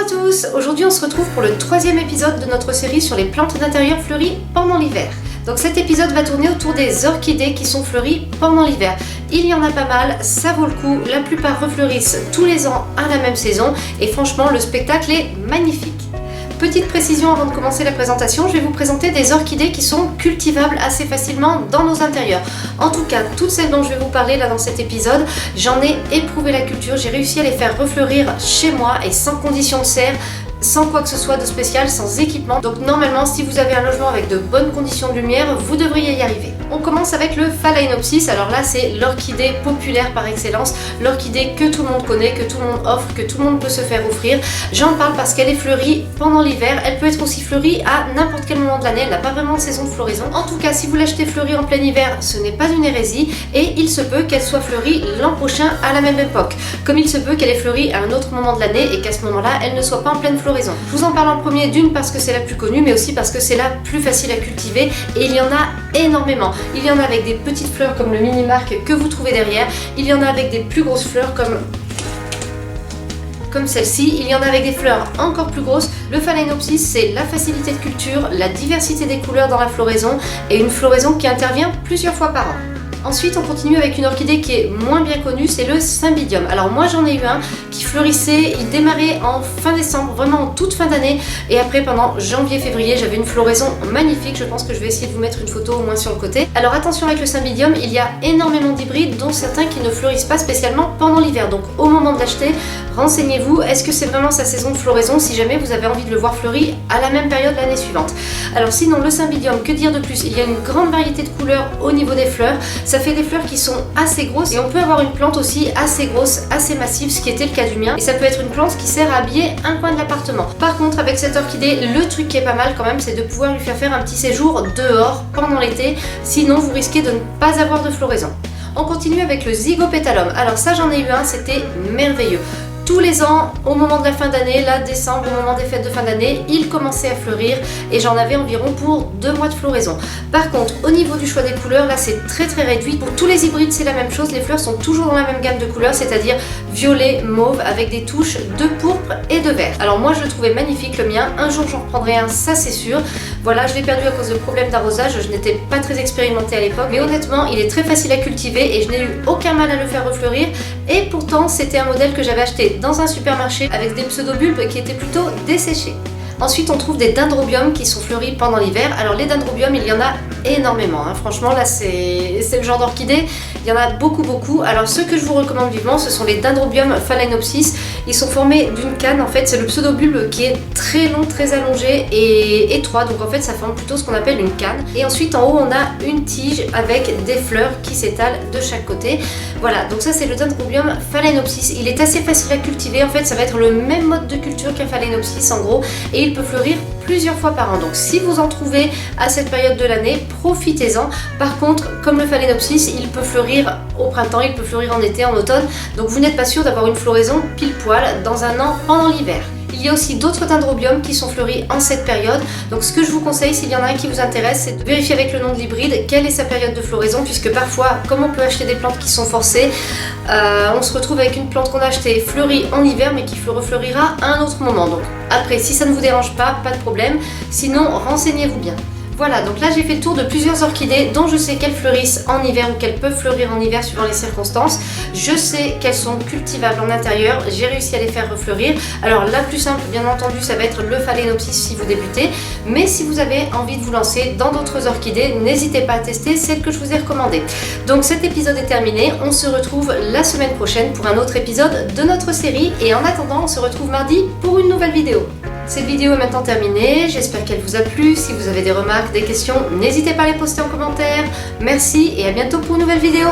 à tous! Aujourd'hui on se retrouve pour le troisième épisode de notre série sur les plantes d'intérieur fleuries pendant l'hiver. Donc cet épisode va tourner autour des orchidées qui sont fleuries pendant l'hiver. Il y en a pas mal, ça vaut le coup, la plupart refleurissent tous les ans à la même saison et franchement le spectacle est magnifique. Petite précision avant de commencer la présentation, je vais vous présenter des orchidées qui sont cultivables assez facilement dans nos intérieurs. En tout cas, toutes celles dont je vais vous parler là dans cet épisode, j'en ai éprouvé la culture, j'ai réussi à les faire refleurir chez moi et sans conditions de serre, sans quoi que ce soit de spécial, sans équipement. Donc normalement, si vous avez un logement avec de bonnes conditions de lumière, vous devriez y arriver. On commence avec le Phalaenopsis. Alors là, c'est l'orchidée populaire par excellence, l'orchidée que tout le monde connaît, que tout le monde offre, que tout le monde peut se faire offrir. J'en parle parce qu'elle est fleurie pendant l'hiver. Elle peut être aussi fleurie à n'importe quel moment de l'année. Elle n'a pas vraiment de saison de floraison. En tout cas, si vous l'achetez fleurie en plein hiver, ce n'est pas une hérésie et il se peut qu'elle soit fleurie l'an prochain à la même époque. Comme il se peut qu'elle ait fleuri à un autre moment de l'année et qu'à ce moment-là, elle ne soit pas en pleine floraison. Je vous en parle en premier d'une parce que c'est la plus connue, mais aussi parce que c'est la plus facile à cultiver et il y en a énormément. Il y en a avec des petites fleurs comme le mini-marc que vous trouvez derrière. Il y en a avec des plus grosses fleurs comme celle-ci. Il y en a avec des fleurs encore plus grosses. Le Phalaenopsis, c'est la facilité de culture, la diversité des couleurs dans la floraison et une floraison qui intervient plusieurs fois par an. Ensuite, on continue avec une orchidée qui est moins bien connue, c'est le Cymbidium. Alors moi j'en ai eu un qui fleurissait, il démarrait en fin décembre, vraiment en toute fin d'année. Et après pendant janvier-février, j'avais une floraison magnifique. Je pense que je vais essayer de vous mettre une photo au moins sur le côté. Alors attention avec le Cymbidium, il y a énormément d'hybrides, dont certains qui ne fleurissent pas spécialement pendant l'hiver. Donc au moment de l'acheter, renseignez-vous, est-ce que c'est vraiment sa saison de floraison si jamais vous avez envie de le voir fleuri à la même période l'année suivante. Alors sinon le Cymbidium, que dire de plus? Il y a une grande variété de couleurs au niveau des fleurs. Ça fait des fleurs qui sont assez grosses et on peut avoir une plante aussi assez grosse, assez massive, ce qui était le cas du mien. Et ça peut être une plante qui sert à habiller un coin de l'appartement. Par contre, avec cette orchidée, le truc qui est pas mal quand même, c'est de pouvoir lui faire un petit séjour dehors pendant l'été. Sinon, vous risquez de ne pas avoir de floraison. On continue avec le Zygopétalum. Alors ça, j'en ai eu un, c'était merveilleux. Tous les ans, au moment de la fin d'année, là, décembre, au moment des fêtes de fin d'année, il commençait à fleurir et j'en avais environ pour 2 mois de floraison. Par contre, au niveau du choix des couleurs, là, c'est très réduit. Pour tous les hybrides, c'est la même chose. Les fleurs sont toujours dans la même gamme de couleurs, c'est-à-dire violet, mauve, avec des touches de pourpre et de vert. Alors moi, je le trouvais magnifique, le mien. Un jour, j'en reprendrai un, ça c'est sûr. Voilà, je l'ai perdu à cause de problèmes d'arrosage. Je n'étais pas très expérimentée à l'époque, mais honnêtement, il est très facile à cultiver et je n'ai eu aucun mal à le faire refleurir. Et pourtant, c'était un modèle que j'avais acheté dans un supermarché avec des pseudobulbes qui étaient plutôt desséchés. Ensuite, on trouve des dendrobiums qui sont fleuris pendant l'hiver. Alors les dendrobiums, il y en a énormément. Franchement, là, c'est le genre d'orchidée. Il y en a beaucoup. Alors ceux que je vous recommande vivement, ce sont les dendrobium phalaenopsis. Ils sont formés d'une canne. En fait, c'est le pseudobulbe qui est très long, très allongé et étroit. Donc en fait, ça forme plutôt ce qu'on appelle une canne. Et ensuite, en haut, on a une tige avec des fleurs qui s'étalent de chaque côté. Voilà, donc ça, c'est le dendrobium phalaenopsis. Il est assez facile à cultiver. En fait, ça va être le même mode de culture qu'un phalaenopsis en gros. Et il peut fleurir plusieurs fois par an. Donc si vous en trouvez à cette période de l'année, profitez-en. Par contre, comme le Phalaenopsis, il peut fleurir au printemps, il peut fleurir en été, en automne. Donc vous n'êtes pas sûr d'avoir une floraison pile poil dans un an pendant l'hiver. Il y a aussi d'autres dendrobiums qui sont fleuris en cette période. Donc ce que je vous conseille, s'il y en a un qui vous intéresse, c'est de vérifier avec le nom de l'hybride quelle est sa période de floraison, puisque parfois, comme on peut acheter des plantes qui sont forcées, on se retrouve avec une plante qu'on a achetée fleurie en hiver, mais qui refleurira à un autre moment. Donc après, si ça ne vous dérange pas de problème. Sinon, renseignez-vous bien. Voilà, donc là j'ai fait le tour de plusieurs orchidées dont je sais qu'elles fleurissent en hiver ou qu'elles peuvent fleurir en hiver suivant les circonstances. Je sais qu'elles sont cultivables en intérieur, j'ai réussi à les faire refleurir. Alors la plus simple, bien entendu, ça va être le Phalaenopsis si vous débutez. Mais si vous avez envie de vous lancer dans d'autres orchidées, n'hésitez pas à tester celles que je vous ai recommandées. Donc cet épisode est terminé, on se retrouve la semaine prochaine pour un autre épisode de notre série. Et en attendant, on se retrouve mardi pour une nouvelle vidéo. Cette vidéo est maintenant terminée, j'espère qu'elle vous a plu. Si vous avez des remarques, des questions, n'hésitez pas à les poster en commentaire. Merci et à bientôt pour une nouvelle vidéo.